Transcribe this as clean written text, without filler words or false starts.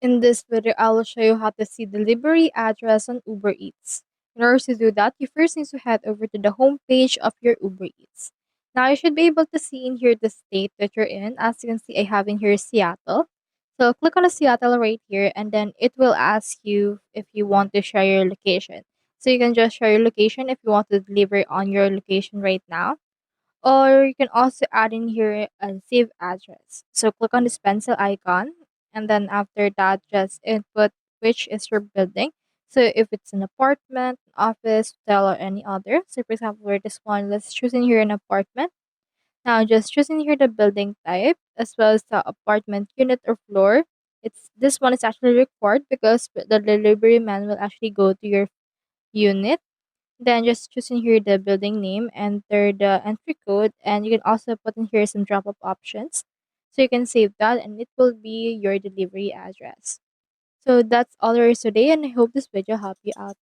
In this video, I will show you how to see delivery address on Uber Eats. In order to do that, you first need to head over to the home page of your Uber Eats. Now, you should be able to see in here the state that you're in. As you can see, I have in here Seattle. So click on the Seattle right here, and then it will ask you if you want to share your location. So you can just share your location if you want to deliver on your location right now. Or you can also add in here a save address. So click on this pencil icon, and then after that, just input which is your building. So if it's an apartment, office, hotel, or any other. So for example, for this one, let's choose in here an apartment. Now just choose in here the building type as well as the apartment unit or floor. It's this one is actually required because the delivery man will actually go to your unit. Then just choose in here the building name, enter the entry code, and you can also put in here some drop-off options. So you can save that and it will be your delivery address. So that's all there is today, and I hope this video helped you out.